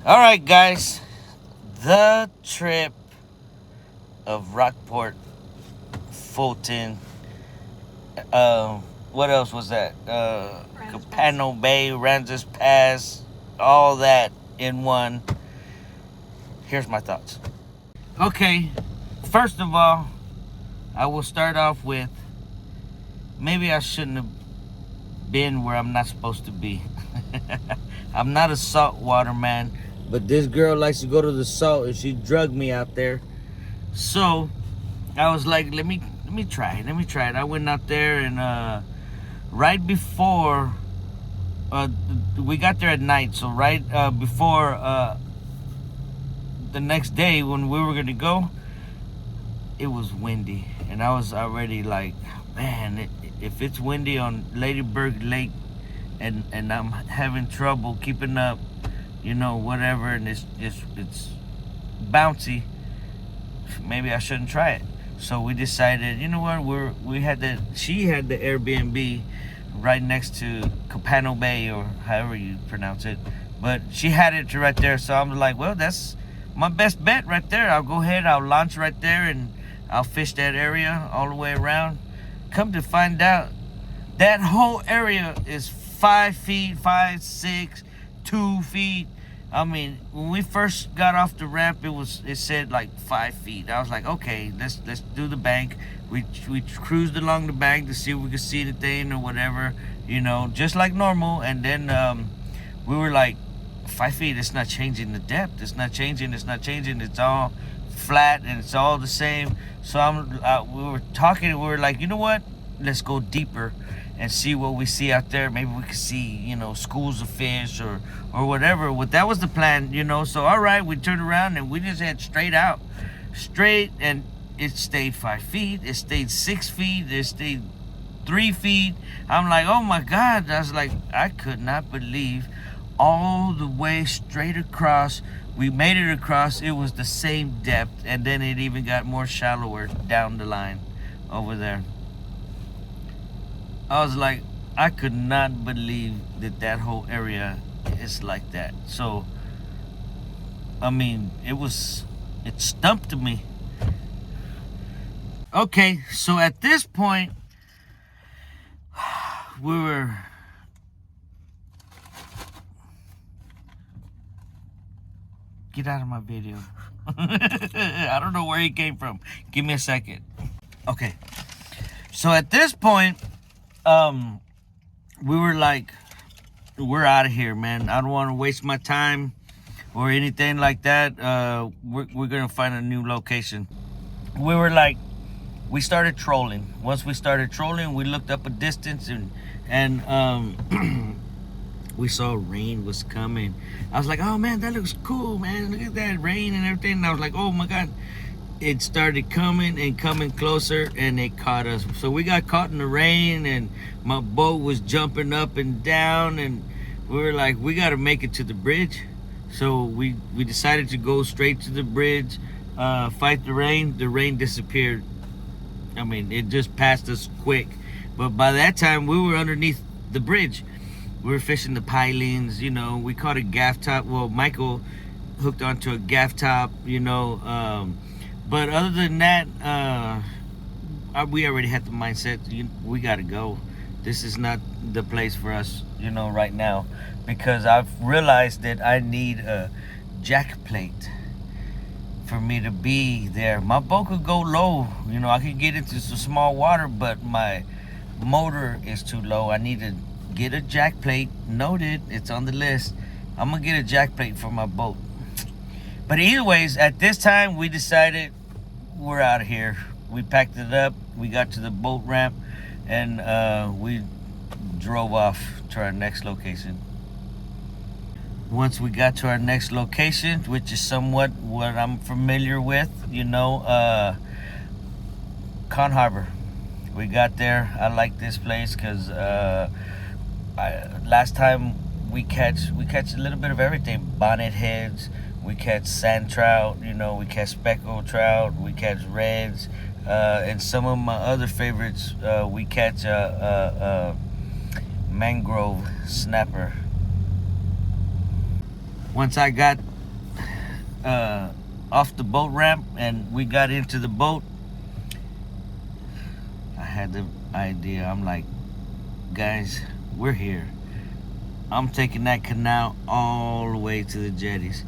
All right, guys. The trip of Rockport, Fulton. Uh, what else was that? Capano Bay, Ranzas Pass, all that in one. Here's my thoughts. Okay, first of all, I will start off with maybe I shouldn't have been where I'm not supposed to be. I'm not a saltwater man, but this girl likes to go to the salt and she drugged me out there. So I was like, let me try it. I went out there and right before we got there at night, so right before the next day when we were gonna go, it was windy, and I was already like, man, if it's windy on Ladyburg Lake, and I'm having trouble keeping up, whatever, and it's bouncy, maybe I shouldn't try it. So we decided, you know what, she had the Airbnb right next to Capano Bay, or however you pronounce it, but she had it right there. So I'm like, well, that's my best bet right there. I'll go ahead, I'll launch right there, and I'll fish that area all the way around. Come to find out, that whole area is 5 feet, 5, 6, 2 feet. I mean, when we first got off the ramp, it said like 5 feet. I was like, okay, let's do the bank. We cruised along the bank to see if we could see anything or whatever, just like normal. And then we were like, 5 feet. It's not changing the depth. It's not changing. It's all flat and it's all the same. So we were talking. We were like, you know what? Let's go deeper and see what we see out there. Maybe we could see, schools of fish or whatever. Well, that was the plan, So all right, we turned around and we just head straight out, and it stayed 5 feet. It stayed 6 feet. It stayed 3 feet. I'm like, oh my God! I was like, I could not believe all the way straight across. We made it across. It was the same depth, and then it even got more shallower down the line over there. I was like, I could not believe that whole area is like that. So, I mean, it stumped me. Okay, so at this point, we were... Get out of my video. I don't know where he came from. Give me a second. Okay, so at this point, we were like, we're out of here, man. I don't want to waste my time or anything like that. We're gonna find a new location. We were like, we started trolling. Once we started trolling, we looked up a distance and we saw rain was coming. I was like, oh man, that looks cool, man. Look at that rain and everything. And I was like, oh my God. It started coming and coming closer, and it caught us. So we got caught in the rain, and my boat was jumping up and down, and we were like, we got to make it to the bridge. So we decided to go straight to the bridge, fight the rain. The rain disappeared. I mean, it just passed us quick. But by that time, we were underneath the bridge. We were fishing the pilings, We caught a gaff top. Well, Michael hooked onto a gaff top, But other than that, we already had the mindset, we got to go. This is not the place for us, right now. Because I've realized that I need a jack plate for me to be there. My boat could go low. I could get into some small water, but my motor is too low. I need to get a jack plate. Noted. It's on the list. I'm going to get a jack plate for my boat. But anyways, at this time, we decided we're out of here. We packed it up. We got to the boat ramp, and we drove off to our next location. Once we got to our next location, which is somewhat what I'm familiar with, Con Harbor. We got there. I like this place because last time we catch a little bit of everything. Bonnet heads. We catch sand trout, we catch speckled trout, we catch reds, and some of my other favorites, we catch mangrove snapper. Once I got off the boat ramp and we got into the boat, I had the idea. I'm like, guys, we're here. I'm taking that canal all the way to the jetties.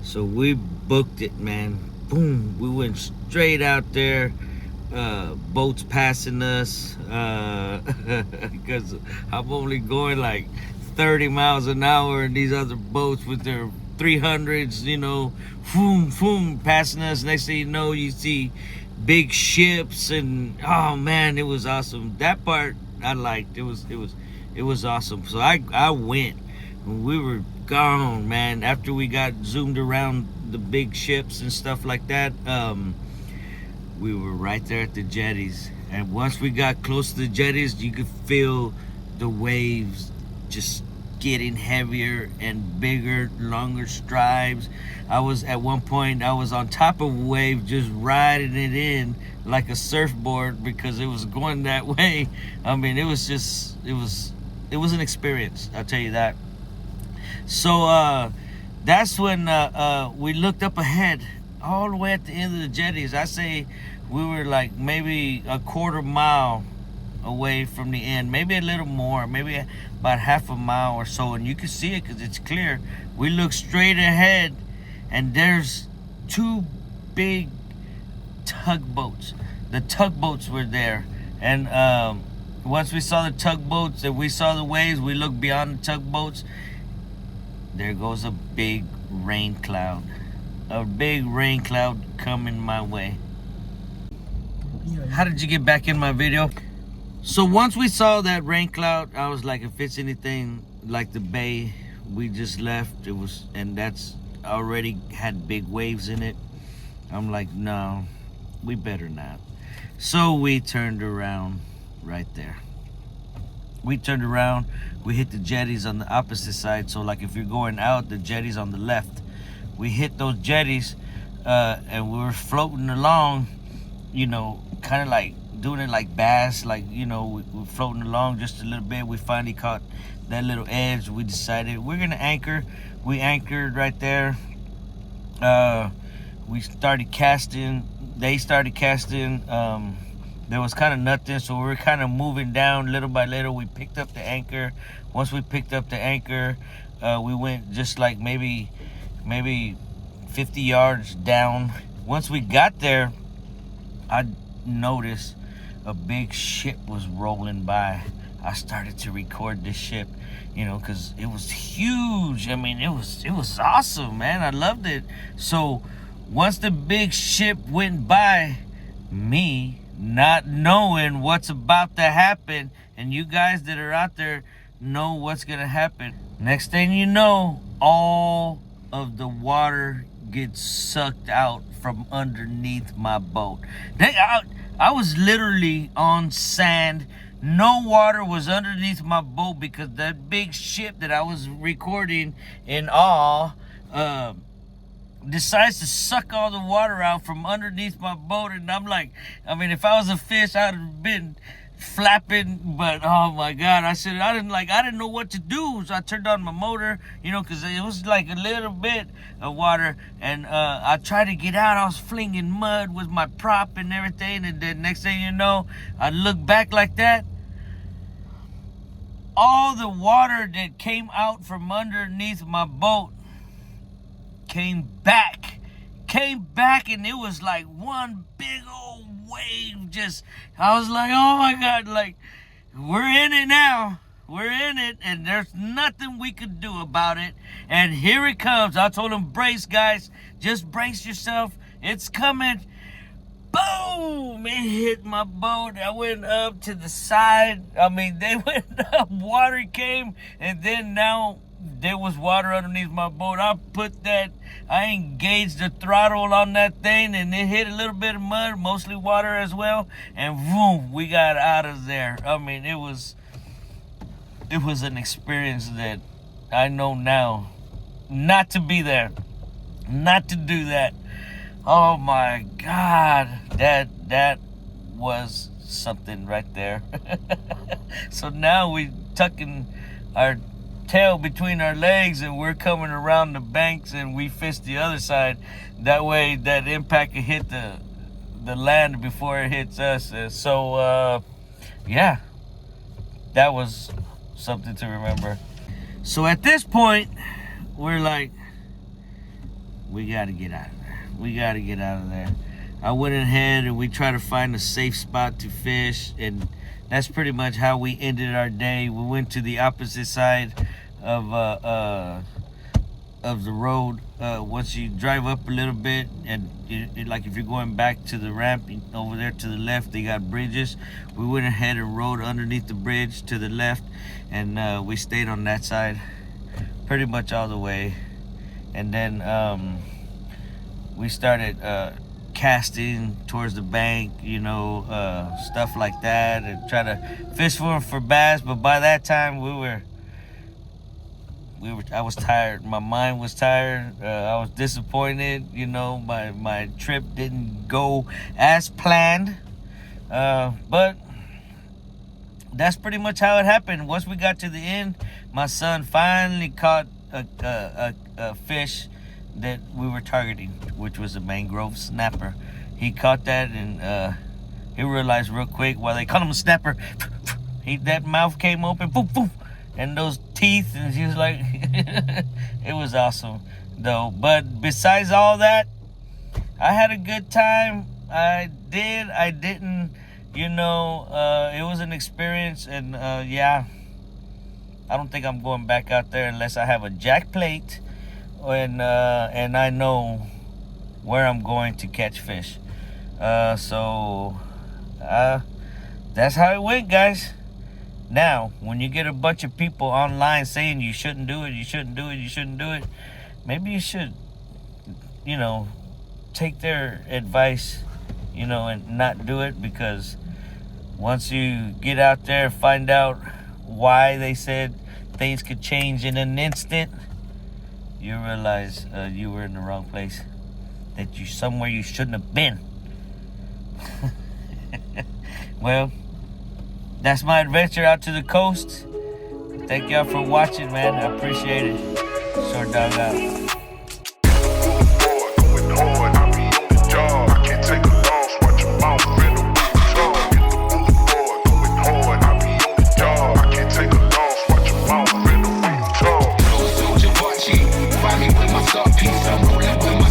So we booked it, man. Boom, we went straight out there. Boats passing us, because I'm only going like 30 miles an hour, and these other boats with their 300s, you know, boom, boom, passing us. Next thing you know, you see big ships, and oh man, it was awesome. That part I liked. It was awesome. So I went. We were gone, man. After we got zoomed around the big ships and stuff like that, we were right there at the jetties. And once we got close to the jetties, you could feel the waves just getting heavier and bigger, longer strides. At one point, I was on top of a wave just riding it in like a surfboard because it was going that way. I mean, it was an experience, I'll tell you that. So that's when we looked up ahead, all the way at the end of the jetties. I say we were like maybe a quarter mile away from the end, maybe a little more, maybe about half a mile or so, and you can see it because it's clear. We look straight ahead, and there's two big tugboats. The tugboats were there, and once we saw the tugboats and we saw the waves, we looked beyond the tugboats. There goes a big rain cloud. A big rain cloud coming my way. How did you get back in my video? So once we saw that rain cloud, I was like, if it's anything like the bay we just left, and that's already had big waves in it. I'm like, no, we better not. So we turned around right there. We turned around, we hit the jetties on the opposite side. So like if you're going out, the jetties on the left. We hit those jetties, and we were floating along, you know, kind of like doing it like bass, like, you know, we're floating along just a little bit. We finally caught that little edge. We decided we're gonna anchor. We anchored right there. We started casting. They started casting. There was kind of nothing, so we were kind of moving down little by little. We picked up the anchor. Once we picked up the anchor, we went just like maybe 50 yards down. Once we got there, I noticed a big ship was rolling by. I started to record this ship, you know, because it was huge. I mean, it was awesome, man. I loved it. So once the big ship went by, me not knowing what's about to happen, and you guys that are out there know what's gonna happen. Next thing you know, all of the water gets sucked out from underneath my boat. I was literally on sand. No water was underneath my boat because that big ship that I was recording in awe decides to suck all the water out from underneath my boat. And I'm like, I mean, if I was a fish, I'd have been flapping, but oh my God, I didn't know what to do. So I turned on my motor, you know, because it was like a little bit of water, and I tried to get out. I was flinging mud with my prop and everything, and then next thing you know, I look back like that. All the water that came out from underneath my boat came back, and it was like one big old wave. I was like, oh my God, like, we're in it now. We're in it, and there's nothing we could do about it. And here it comes. I told them, brace, guys. Just brace yourself. It's coming. Boom! It hit my boat. I went up to the side. I mean, they went up. Water came, and then now there was water underneath my boat. I engaged the throttle on that thing, and it hit a little bit of mud, mostly water as well, and boom, we got out of there. I mean, it was an experience that I know now not to be there, not to do that. Oh my God, that was something right there. So now we tucking our tail between our legs, and we're coming around the banks, and we fish the other side. That way, that impact can hit the land before it hits us. So, yeah, that was something to remember. So at this point, we're like, we got to get out of there. We got to get out of there. I went ahead and we tried to find a safe spot to fish, and that's pretty much how we ended our day. We went to the opposite side of the road. Once you drive up a little bit, and like if you're going back to the ramp over there to the left, they got bridges. We went ahead and rode underneath the bridge to the left, and we stayed on that side pretty much all the way. And then we started casting towards the bank, stuff like that, and try to fish for bass. But by that time, I was tired. My mind was tired. I was disappointed. My trip didn't go as planned. But that's pretty much how it happened. Once we got to the end, my son finally caught a fish that we were targeting, which was a mangrove snapper. He caught that, and he realized real quick, while they call him a snapper, that mouth came open, poof, poof, and those teeth, and he was like, it was awesome, though. But besides all that, I had a good time. I didn't, it was an experience, and yeah, I don't think I'm going back out there unless I have a jack plate, and I know where I'm going to catch fish. So that's how it went, guys. Now, when you get a bunch of people online saying you shouldn't do it, maybe you should, take their advice, and not do it, because once you get out there, find out why they said things could change in an instant, you realize you were in the wrong place, that you somewhere you shouldn't have been. Well, that's my adventure out to the coast. Thank y'all for watching, man. I appreciate it. Short Dog out. Find me with my sub piece, I'm rolling with my